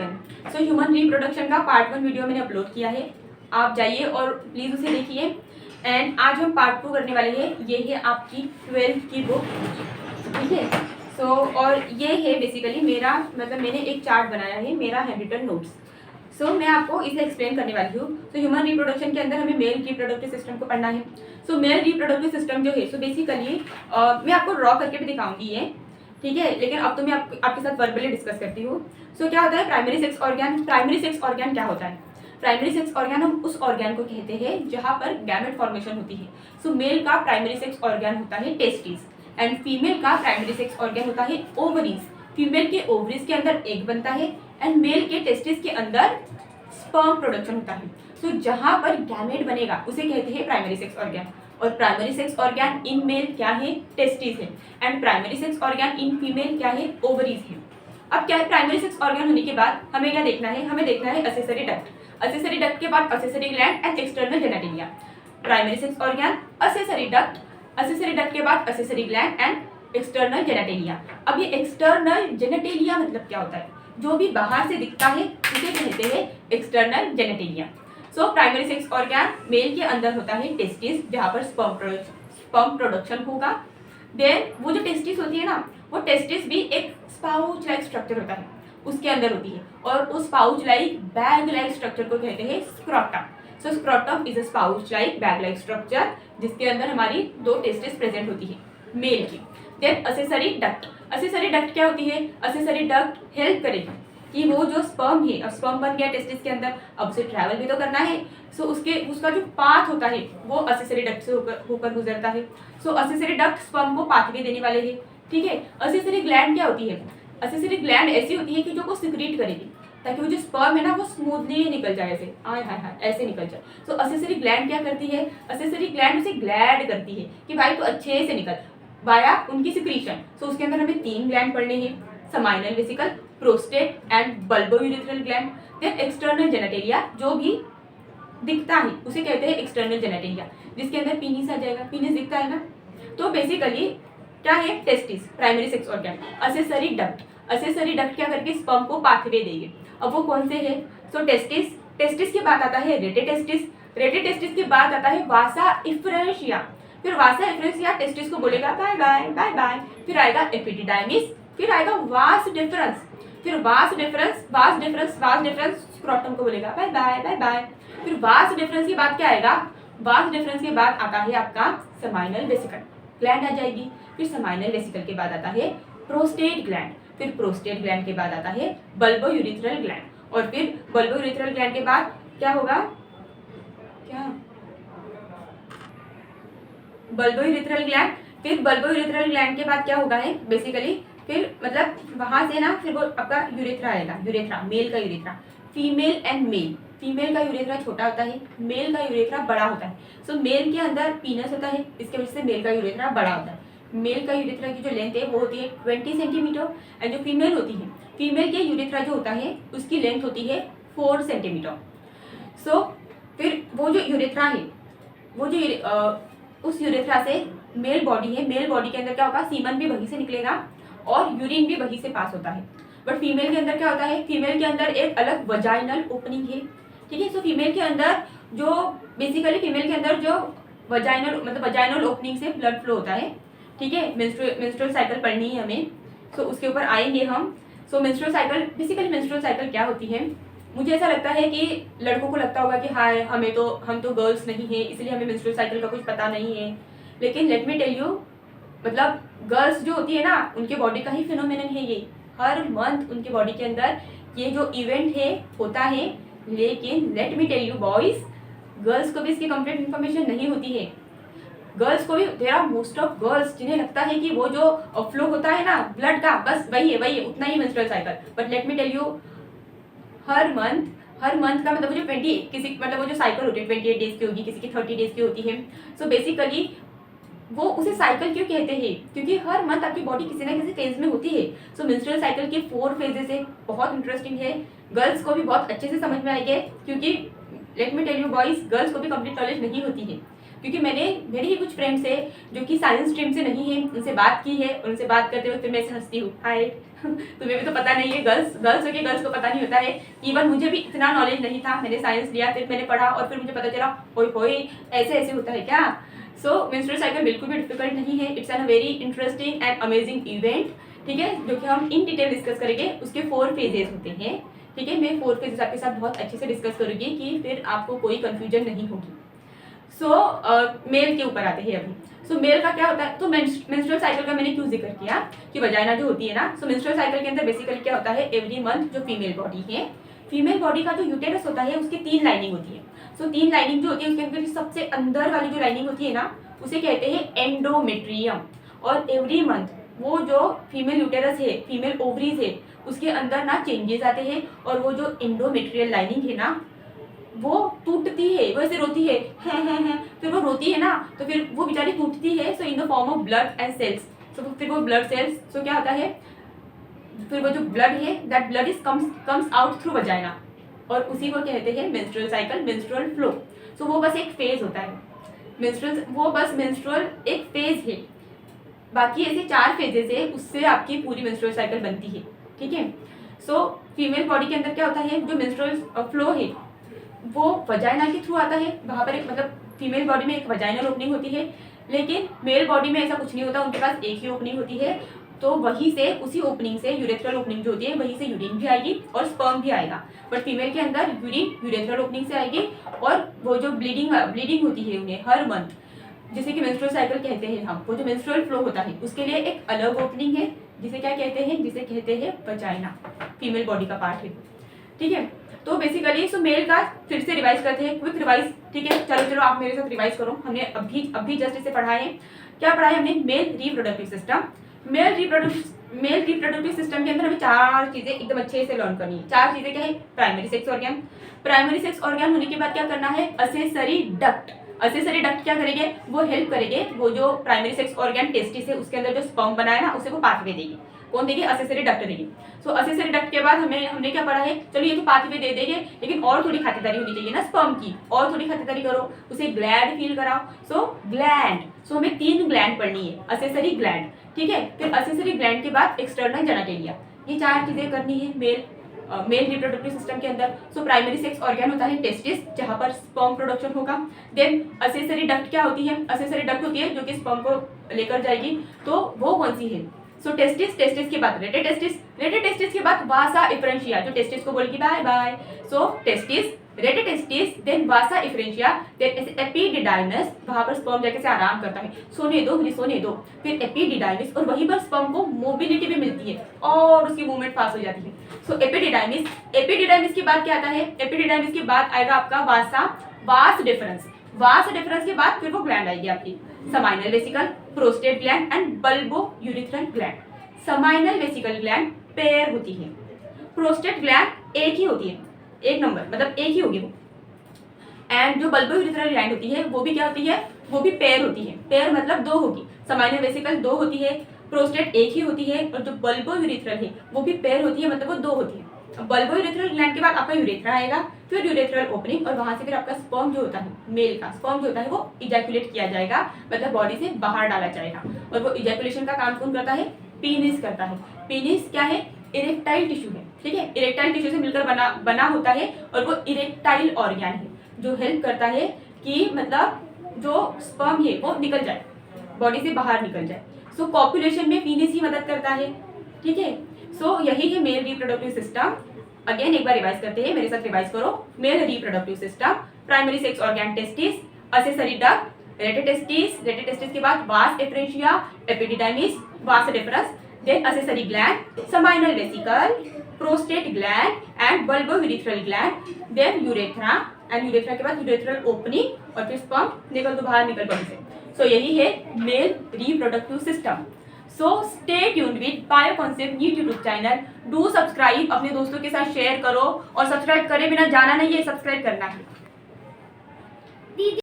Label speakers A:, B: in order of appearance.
A: One. So human reproduction का part 1 video मैंने upload किया है, आप जाइए और प्लीज़ उसे देखिए। एंड आज हम पार्ट 2 करने वाले हैं। ये है आपकी 12th की बुक, ठीक है। सो और ये है बेसिकली मेरा, मतलब मैंने एक चार्ट बनाया है, मेरा हैंड रिटन नोट्स। सो मैं आपको इसे एक्सप्लेन करने वाली हूँ। सो ह्यूमन रिप्रोडक्शन के अंदर हमें मेल रिप्रोडक्टिव सिस्टम को पढ़ना है। सो मेल रिप्रोडक्टिव सिस्टम जो है, सो बेसिकली मैं आपको ड्रॉ करके भी दिखाऊंगी ये, ठीक है, लेकिन अब तो मैं आपके साथ वर्बली डिस्कस करती हूँ। सो क्या होता है primary sex organ? Primary sex organ क्या होता है? प्राइमरी सेक्स ऑर्गन हम उस ऑर्गन को कहते हैं जहाँ पर गैमेट फॉर्मेशन होती है। सो मेल का प्राइमरी सेक्स ऑर्गन होता है टेस्टिस, एंड फीमेल का प्राइमरी सेक्स ऑर्गन होता है ओवरीज। फीमेल के ओवरीज के अंदर एग बनता है, एंड मेल के टेस्टिस के अंदर स्पर्म प्रोडक्शन होता है। सो जहाँ पर गैमेट बनेगा उसे कहते हैं प्राइमरी सेक्स ऑर्गन। और primary sex organ in male क्या है? टेस्टिस है। And primary sex organ in female क्या है? ओवरीज है। अब क्या है, प्राइमरी सेक्स ऑर्गन होने के बाद हमें क्या देखना है? हमें देखना है असेसरी डक्ट। असेसरी डक्ट के बाद accessory gland and external genitalia. Primary sex organ, accessory duct, accessory duct के बाद accessory gland and external genitalia. अब ये एक्सटर्नल जेनेटिलिया मतलब क्या होता है? जो भी बाहर से दिखता है उसे कहते हैं external genitalia. So primary sex organ male के अंदर होता है टेस्टिस, जहाँ पर स्पर्म प्रोडक्शन होगा। देन वो जो टेस्टिस होती है ना, वो टेस्टिस भी एक स्पाउच लाइक स्ट्रक्चर होता है, उसके अंदर होती है। और उस pouch like bag like structure को कहते हैं scrotum. So scrotum is a pouch like bag like structure, जिसके अंदर हमारी 2 टेस्टिस प्रेजेंट होती है मेल की। Then accessory duct. Accessory duct क्या होती है? असेसरी डक्ट हेल्प करेगी कि वो जो स्पर्म है, अब स्पर्म बन गया टेस्टिस के अंदर, अब उसे ट्रैवल भी तो करना है। सो उसका जो पाथ होता है वो असेसरी डक्ट से होकर गुजरता है। सो असेसरी डक्ट स्पर्म को पाथवे देने वाले हैं, ठीक है। असेसरी ग्लैंड क्या होती है? असेसरी ग्लैंड ऐसी होती है कि जो को सिक्रीट करेगी, ताकि वो जो स्पर्म है ना वो स्मूथली निकल जाए, ऐसे आय हाय हाय ऐसे निकल जाए। सो असेसरी ग्लैंड क्या करती है? असेसरी ग्लैंड उसे ग्लैड करती है कि भाई तो अच्छे से निकल, वाया उनकी सिक्रीशन। सो उसके अंदर हमें 3 ग्लैंड पढ़ने हैं, seminal vesicle, prostate and bulbourethral gland. Then external genitalia, जो भी दिखता है उसे कहते हैं एक्सटर्नल जेनेटिलिया, जिसके अंदर पीनिस आ जाएगा। पीनिस दिखता है ना, तो बेसिकली क्या है? Testis, primary sex organ. Accessory duct, accessory duct क्या करके स्पर्म को पाथवे देंगे। अब वो कौन से है? सो टेस्टिस, टेस्टिस के बाद आता है रेटेटेस्टिस, रेटेटेस्टिस के बाद आता है वासा इफ्रेंशिया। फिर वासा इफ्रेंशिया टेस्टिस को बोलेगा बाय बाय बाय बाय। फिर आएगा एपिडिडाइमिस, फिर आएगा वास डिफरेंस, फिर vas deferens, vas deferens, vas deferens scrotum को बोलेगा बाय बाय बाय बाय। फिर वास डिफरेंस के बाद क्या आएगा? वास डिफरेंस के बाद आता है आपका समाइनल वेसिकल, ग्लैंड आ जाएगी। फिर समाइनल वेसिकल के बाद आता है प्रोस्टेट ग्लैंड, फिर प्रोस्टेट ग्लैंड के बाद आता है बल्बोयूरेथ्रल ग्लैंड, और फिर बल्बोयूरेथ्रल ग्लैंड के बाद क्या होगा? क्या? Bulbourethral gland. फिर बल्बोयूरेथ्रल ग्लैंड के बाद क्या होगा है बेसिकली? फिर मतलब वहां से ना फिर वो आपका यूरेथ्रा आएगा, यूरेथ्रा, मेल का urethra. Female and male, female का यूरेथ्रा छोटा होता है, मेल का यूरेथ्रा बड़ा होता है। सो मेल के अंदर पीनस होता है, इसके वजह से मेल का यूरेथ्रा बड़ा होता है। मेल का यूरेथ्रा की जो लेंथ है वो होती है 20 सेंटीमीटर, एंड जो फीमेल होती है, फीमेल के यूरेथ्रा जो होता है उसकी लेंथ होती है 4 सेंटीमीटर। सो फिर वो जो यूरेथ्रा है, वो जो उस यूरेथ्रा से मेल बॉडी है, मेल बॉडी के अंदर क्या होगा? सीमन भी वहीं से निकलेगा और यूरिन भी वहीं से पास होता है। बट फीमेल के अंदर क्या होता है? फीमेल के अंदर एक अलग वजाइनल ओपनिंग है, ठीक है। सो फीमेल के अंदर जो बेसिकली फीमेल के अंदर जो वजाइनल मतलब वजाइनल ओपनिंग से ब्लड फ्लो होता है, ठीक है। मेंस्ट्रुअल साइकिल पढ़नी है हमें, सो उसके ऊपर आएंगे हम। So menstrual cycle, basically menstrual cycle क्या होती है? मुझे ऐसा लगता है कि लड़कों को लगता होगा कि हाय हम तो गर्ल्स नहीं हैं, इसलिए हमें मेंस्ट्रुअल साइकिल का कुछ पता नहीं है। लेकिन लेट मी टेल यू, मतलब गर्ल्स जो होती है ना, उनके बॉडी का ही फिनोमेनन है ये। हर मंथ उनके बॉडी के अंदर ये जो इवेंट है होता है। लेकिन let me tell you boys, girls को भी इसकी कंप्लीट इन्फॉर्मेशन नहीं होती है। गर्ल्स को भी, there are most of girls जिन्हें लगता है कि वो जो फ्लो होता है ना ब्लड का, बस वही है उतना ही menstrual cycle. But let me tell you, हर मंथ का मतलब वो जो 20 किसी मतलब वो जो साइकिल होती है 28 डेज की होगी, किसी की 30 डेज की होती है। सो बेसिकली वो उसे साइकिल क्यों कहते हैं? क्योंकि हर मंथ आपकी बॉडी किसी ना किसी फेज में होती है। सो मेंस्ट्रुअल साइकिल के 4 फेजेस है, बहुत इंटरेस्टिंग है, गर्ल्स को भी बहुत अच्छे से समझ में आएंगे। क्योंकि let me tell you boys, girls को भी कंप्लीट नॉलेज नहीं होती है, क्योंकि मेरे ही कुछ फ्रेंड्स है जो कि साइंस स्ट्रीम से नहीं है, उनसे बात की है, उनसे बात करते हुए फिर मैं ऐसे हंसती हूँ, हाय तुम्हें भी तो पता नहीं है, गर्ल्स होके गर्ल्स को पता नहीं होता है। इवन मुझे भी इतना नॉलेज नहीं था, मैंने साइंस लिया, फिर मैंने पढ़ा और फिर मुझे पता चला ओए ऐसे ऐसे होता है क्या। सो मेंस्ट्रुअल साइकिल बिल्कुल भी डिफिकल्ट नहीं है, it's an very interesting and amazing event, ठीक है, जो कि हम इन डिटेल डिस्कस करेंगे। उसके 4 फेजेस होते हैं, ठीक है, मैं 4 फेजेस आपके साथ बहुत अच्छे से डिस्कस करूंगी कि फिर आपको कोई कंफ्यूजन नहीं होगी। मेल के ऊपर आते हैं अभी। मेल का क्या होता है, तो मेंस्ट्रुअल साइकिल का मैंने क्यों जिक्र किया कि वजाइना जो होती है ना, मेंस्ट्रुअल साइकिल के अंदर बेसिकली क्या होता है, एवरी मंथ जो फीमेल बॉडी है, फीमेल बॉडी का जो यूटेरस होता है उसकी 3 लाइनिंग होती है। 3 लाइनिंग जो होती है उसके अंदर सबसे अंदर वाली जो लाइनिंग होती है ना, उसे कहते हैं एंडोमेट्रियम। और एवरी मंथ वो जो फीमेल यूटेरस है, फीमेल ओवरीज है, उसके अंदर ना चेंजेस आते हैं और वो जो एंडोमेट्रियल लाइनिंग है ना वो टूटती है, वो ऐसे रोती है फिर वो रोती है ना, तो फिर वो बेचारी टूटती है, so in the form of blood and cells. So फिर वो ब्लड सेल्स, सो क्या होता है, फिर वो जो ब्लड है that blood is comes out through vagina, और उसी को कहते हैं मेंस्ट्रुअल साइकिल, मेंस्ट्रुअल फ्लो। सो वो बस एक फेज होता है, मेंस्ट्रुअल एक फेज है, बाकी ऐसे 4 फेजेस है, उससे आपकी पूरी मेंस्ट्रुअल साइकिल बनती है, ठीक है। फीमेल बॉडी के अंदर क्या होता है, जो मेंस्ट्रुअल फ्लो है वो वजाइना के थ्रू आता है, वहाँ पर एक मतलब फीमेल बॉडी में एक वजाइनल ओपनिंग होती है, लेकिन मेल बॉडी में ऐसा कुछ नहीं होता, उनके पास एक ही ओपनिंग होती है। तो वहीं से, उसी ओपनिंग से यूरेथ्रल ओपनिंग जो होती है वहीं से यूरिन भी आएगी और स्पर्म भी आएगा, बट फीमेल के अंदर यूरिन यूरेथ्रल ओपनिंग से आएगी, और वो जो ब्लीडिंग होती है उन्हें हर मंथ, जिसे कि मेंस्ट्रुअल साइकिल कहते हैं हम, वो जो मेंस्ट्रुअल फ्लो होता है उसके लिए एक अलग ओपनिंग है, जिसे क्या कहते हैं, जिसे कहते हैं वजाइना, फीमेल बॉडी का पार्ट है, ठीक है। तो बेसिकली मेल का फिर से रिवाइज करते हैं, क्विक रिवाइज, ठीक है, चलो आप मेरे साथ रिवाइज करो। हमने अभी जस्ट इसे पढ़ा है, क्या पढ़ा है हमने, mail reproductive system. Mail reproductive system के अंदर हमें 4 चीजें एकदम अच्छे से लर्न करनी है। 4 चीजें क्या है, प्राइमरी सेक्स ऑर्गन होने के बाद क्या करना है, असेसरी डक्ट क्या करेंगे, वो हेल्प करेंगे, वो जो प्राइमरी सेक्स ऑर्गन टेस्टिस है उसके अंदर जो स्पर्म बनाया ना उसे वो पाथवे देगी, कौन देगी, असेसरी डक्ट देगी। असेसरी डक्ट के बाद हमने क्या पढ़ा है, चलो ये तो पाथवे दे देंगे, लेकिन और थोड़ी खातिरदारी होनी चाहिए ना स्पर्म की, और थोड़ी खातिरदारी करो, उसे ग्लैंड फील कराओ। ग्लैंड, हमें 3 ग्लैंड पढ़नी है, असेसरी ग्लैंड, ठीक है। फिर असेसरी ग्लैंड के बाद एक्सटर्नल जेनिटलिया, ये 4 चीजें करनी है मेल रिप्रोडक्टिव सिस्टम के अंदर। प्राइमरी सेक्स ऑर्गन होता है टेस्टिस, जहां पर स्पर्म प्रोडक्शन होगा। देन असेसरी डक्ट क्या होती है, असेसरी डक्ट होती है जो कि स्पर्म को लेकर जाएगी, तो वो कौन सी है, टेस्टिस के बाद रेटे टेस्टिस के बाद वासा इफ्रेंशिया, जो टेस्टिस को बोलेगी बाय बाय। टेस्टिस, रेटे टेस्टिस, देन वासा इफ्रेंशिया, देन एपिडिडाइमिस, वहां पर स्पर्म जाके से आराम करता है, सोने दो, फिर एपिडिडाइमिस, और वहीं पर स्पर्म को मोबिलिटी भी मिलती है और उसकी मूवमेंट फास्ट हो जाती है। एपिडिडाइमिस के बाद क्या आता है, एपिडिडाइमिस के बाद आएगा आपका वास डिफरेंस के बाद फिर वो ग्लैंड आएगी आपकी, seminal vesicle, prostate gland and bulbourethral gland. Seminal vesicle gland pair होती है, प्रोस्टेट ग्लैंड एक ही होती है, एक नंबर मतलब एक ही होगी वो, एंड जो बल्बो यूरिथ्रल ग्लैंड होती है वो भी क्या होती है, वो भी पेयर होती है, पेयर मतलब 2 होगी, समाइनल वेसिकल 2 होती है, प्रोस्टेट एक ही होती है, और जो बल्बो यूरिथ्रल है वो भी पेयर होती है, मतलब वो 2 होती है। बल्बो यूरेथ्रल ग्लैंड के बाद आपका यूरेथ्रा आएगा, फिर यूरेथ्रल ओपनिंग, और वहां से फिर आपका स्पर्म जो होता है, मेल का स्पर्म जो होता है वो इजैकुलेट किया जाएगा, मतलब बॉडी से बाहर डाला जाएगा। और वो इजैकुलेशन का काम कौन करता है, पीनिस करता है। पीनिस क्या है, इरेक्टाइल टिश्यू है, ठीक है, इरेक्टाइल टिश्यू से मिलकर बना होता है, और वो इरेक्टाइल ऑर्गन है जो हेल्प करता है कि मतलब जो स्पर्म है वो निकल जाए, बॉडी से बाहर निकल जाए। कॉपुलेशन में पीनिस ही मदद करता है, ठीक है। यही है मेल रिप्रोडक्टिव सिस्टम। अगेन एक बार रिवाइज करते हैं, मेरे साथ रिवाइज करो। Male reproductive system, primary sex organ testis, accessory duct, rete testis के बाद vas efferentia, epididymis, vas deferens, then accessory gland, seminal vesicle, prostate gland and bulbourethral gland, then urethra, and urethra के बाद urethral opening, और फिर sperm निकल तो बाहर निकल बॉडी से। यही है mail reproductive system. Stay tuned with bio concept new YouTube channel. Do subscribe, अपने दोस्तों के साथ शेयर करो, और सब्सक्राइब करे बिना जाना नहीं है, सब्सक्राइब करना है।